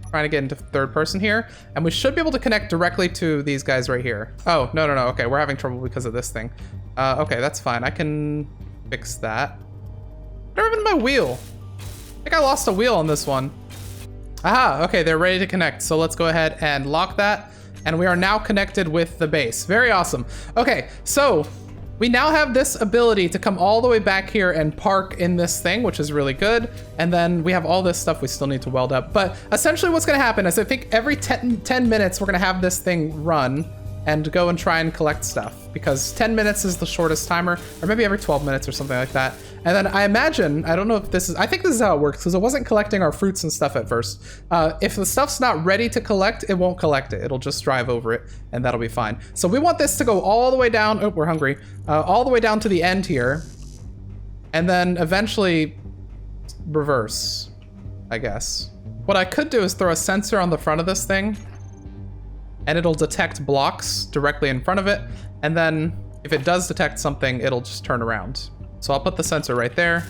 S1: Trying to get into third person here, and we should be able to connect directly to these guys right here. Oh, no, okay, we're having trouble because of this thing. Okay, that's fine, I can fix that. Where happened to my wheel? I think I lost a wheel on this one. Aha, okay, they're ready to connect, so let's go ahead and lock that, and we are now connected with the base. Very awesome. Okay, so we now have this ability to come all the way back here and park in this thing, which is really good. And then we have all this stuff we still need to weld up. But essentially what's gonna happen is I think every 10 minutes, we're gonna have this thing run and go and try and collect stuff, because 10 minutes is the shortest timer, or maybe every 12 minutes or something like that. And then I imagine, I don't know if this is, I think this is how it works, because it wasn't collecting our fruits and stuff at first. If the stuff's not ready to collect, it won't collect it. It'll just drive over it, and that'll be fine. So we want this to go all the way down, oh, we're hungry, all the way down to the end here, and then eventually reverse, I guess. What I could do is throw a sensor on the front of this thing, and it'll detect blocks directly in front of it. And then if it does detect something, it'll just turn around. So I'll put the sensor right there.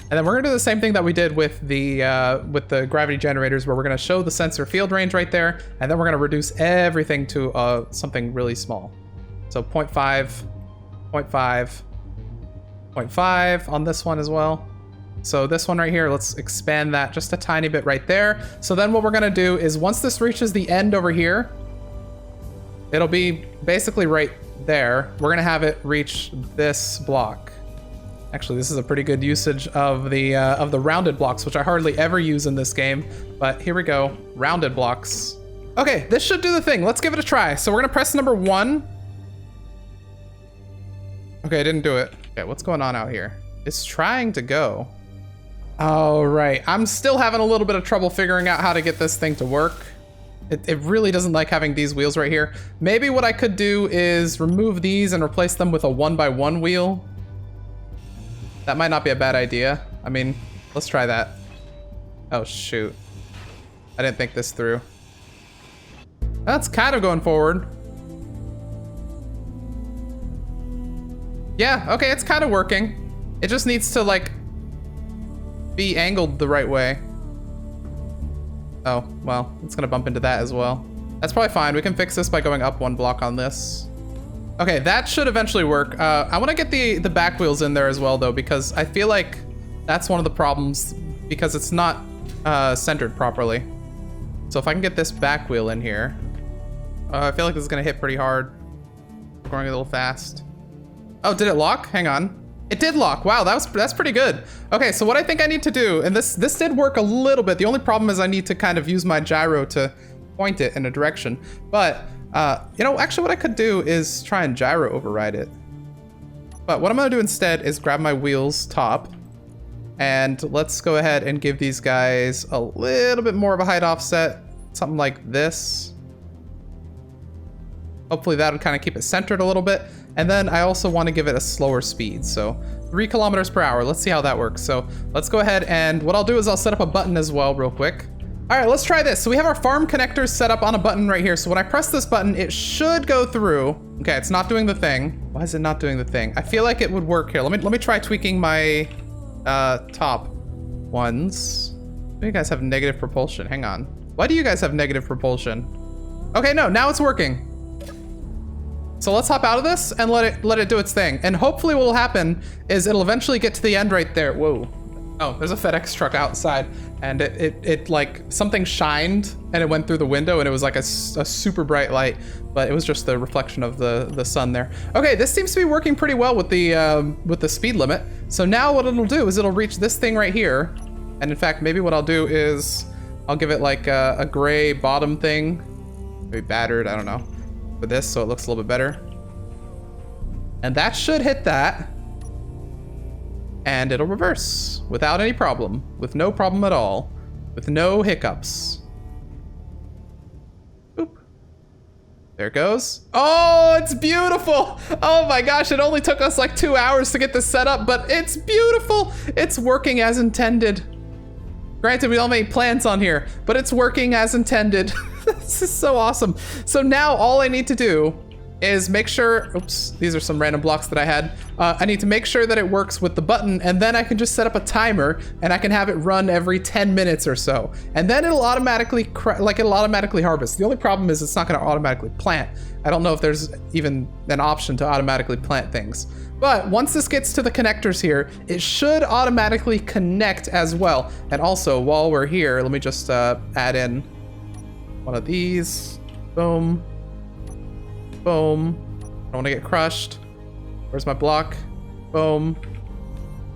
S1: And then we're gonna do the same thing that we did with the gravity generators, where we're gonna show the sensor field range right there. And then we're gonna reduce everything to something really small. So 0.5, 0.5, 0.5 on this one as well. So this one right here, let's expand that just a tiny bit right there. So then what we're gonna do is once this reaches the end over here, it'll be basically right there. We're gonna have it reach this block. Actually, this is a pretty good usage of the rounded blocks, which I hardly ever use in this game. But here we go, rounded blocks. Okay, this should do the thing. Let's give it a try. So we're gonna press number 1. Okay, I didn't do it. Okay, what's going on out here? It's trying to go. All right, I'm still having a little bit of trouble figuring out how to get this thing to work. It really doesn't like having these wheels right here. Maybe what I could do is remove these and replace them with a 1x1 wheel. That might not be a bad idea. I mean, let's try that. Oh, shoot. I didn't think this through. That's kind of going forward. Yeah, okay, it's kind of working. It just needs to, like, be angled the right way. Oh, well, it's gonna bump into that as well. That's probably fine. We can fix this by going up 1 block on this. Okay, that should eventually work. I want to get the back wheels in there as well, though, because I feel like that's one of the problems, because it's not centered properly. So if I can get this back wheel in here, I feel like this is gonna hit pretty hard. We're going a little fast. Oh, did it lock? Hang on. It did lock. Wow, that's pretty good. Okay, so what I think I need to do, and this did work a little bit. The only problem is I need to kind of use my gyro to point it in a direction. But, you know, actually what I could do is try and gyro override it. But what I'm gonna do instead is grab my wheels top, and let's go ahead and give these guys a little bit more of a height offset, something like this. Hopefully that'll kind of keep it centered a little bit. And then I also want to give it a slower speed. So 3 kilometers per hour. Let's see how that works. So let's go ahead, and what I'll do is I'll set up a button as well real quick. All right, let's try this. So we have our farm connectors set up on a button right here. So when I press this button, it should go through. Okay, it's not doing the thing. Why is it not doing the thing? I feel like it would work here. Let me try tweaking my top ones. You guys have negative propulsion. Hang on. Why do you guys have negative propulsion? Okay, no, now it's working. So let's hop out of this and let it do its thing. And hopefully what will happen is it'll eventually get to the end right there. Whoa. Oh, there's a FedEx truck outside, and it like something shined and it went through the window, and it was like a super bright light, but it was just the reflection of the sun there. Okay, this seems to be working pretty well with the speed limit. So now what it'll do is it'll reach this thing right here. And in fact, maybe what I'll do is I'll give it like a gray bottom thing, maybe battered, I don't know, for this, so it looks a little bit better. And that should hit that. And it'll reverse without any problem, with no problem at all, with no hiccups. Boop. There it goes. Oh, it's beautiful. Oh my gosh, it only took us like 2 hours to get this set up, but it's beautiful. It's working as intended. Granted, we don't have any plants on here, but it's working as intended. This is so awesome. So now all I need to do is make sure, oops, these are some random blocks that I had. I need to make sure that it works with the button, and then I can just set up a timer, and I can have it run every 10 minutes or so. And then it'll automatically, harvest. The only problem is it's not gonna automatically plant. I don't know if there's even an option to automatically plant things. But once this gets to the connectors here, it should automatically connect as well. And also, while we're here, let me just add in one of these. Boom. Boom. I don't want to get crushed. Where's my block? Boom.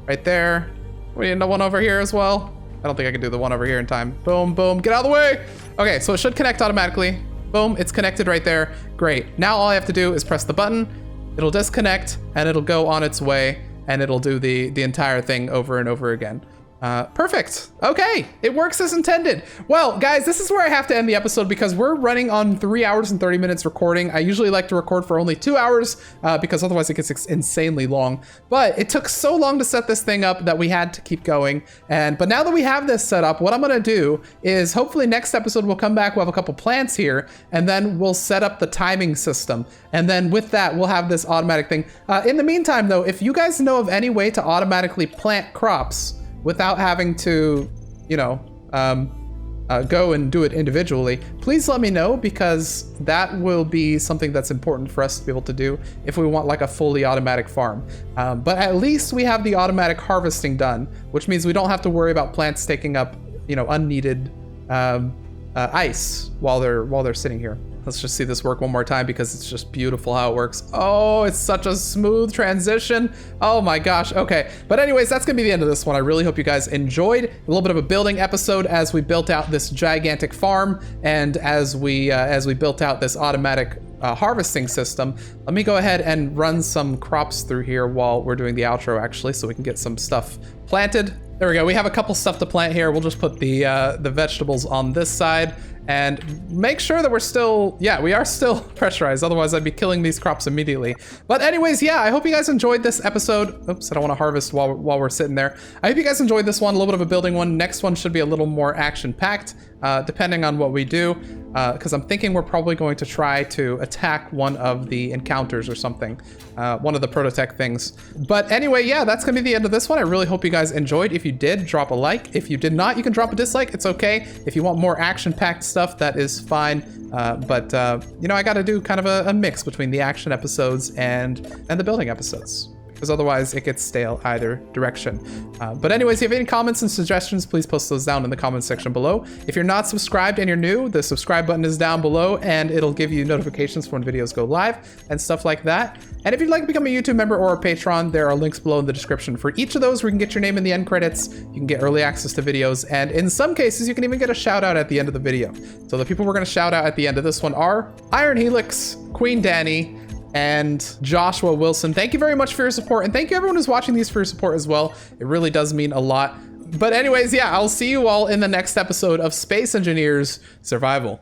S1: Right there. We need one over here as well. I don't think I can do the one over here in time. Boom, boom. Get out of the way. Okay, so it should connect automatically. Boom, it's connected right there. Great. Now all I have to do is press the button. It'll disconnect, and it'll go on its way, and it'll do the entire thing over and over again. Perfect. Okay, it works as intended. Well, guys, this is where I have to end the episode because we're running on 3 hours and 30 minutes recording. I usually like to record for only 2 hours because otherwise it gets insanely long. But it took so long to set this thing up that we had to keep going. But now that we have this set up, what I'm gonna do is hopefully next episode we'll come back, we'll have a couple plants here, and then we'll set up the timing system. And then with that, we'll have this automatic thing. In the meantime though, if you guys know of any way to automatically plant crops without having to, you know, go and do it individually, please let me know, because that will be something that's important for us to be able to do if we want like a fully automatic farm. But at least we have the automatic harvesting done, which means we don't have to worry about plants taking up, you know, unneeded ice while they're sitting here. Let's just see this work one more time because it's just beautiful how it works. Oh, it's such a smooth transition. Oh my gosh. Okay. But anyways, that's going to be the end of this one. I really hope you guys enjoyed. A little bit of a building episode as we built out this gigantic farm and as we built out this automatic harvesting system. Let me go ahead and run some crops through here while we're doing the outro, actually, so we can get some stuff planted. There we go. We have a couple stuff to plant here. We'll just put the vegetables on this side and make sure that we're still, yeah, we are still pressurized. Otherwise, I'd be killing these crops immediately. But anyways, yeah, I hope you guys enjoyed this episode. Oops, I don't want to harvest while we're sitting there. I hope you guys enjoyed this one, a little bit of a building one. Next one should be a little more action-packed, depending on what we do, because I'm thinking we're probably going to try to attack one of the encounters or something, one of the prototech things. But anyway, yeah, that's gonna be the end of this one. I really hope you guys enjoyed. If you did, drop a like. If you did not, you can drop a dislike. It's okay. If you want more action-packed stuff, that is fine. But you know, I gotta do kind of a mix between the action episodes and the building episodes, because otherwise it gets stale either direction. But anyways, if you have any comments and suggestions, please post those down in the comment section below. If you're not subscribed and you're new, the subscribe button is down below and it'll give you notifications for when videos go live and stuff like that. And if you'd like to become a YouTube member or a patron, there are links below in the description for each of those where you can get your name in the end credits, you can get early access to videos, and in some cases, you can even get a shout out at the end of the video. So the people we're gonna shout out at the end of this one are Iron Helix, Queen Danny, and Joshua Wilson. Thank you very much for your support, and thank you everyone who's watching these for your support as well. It really does mean a lot. But anyways, yeah, I'll see you all in the next episode of Space Engineers Survival.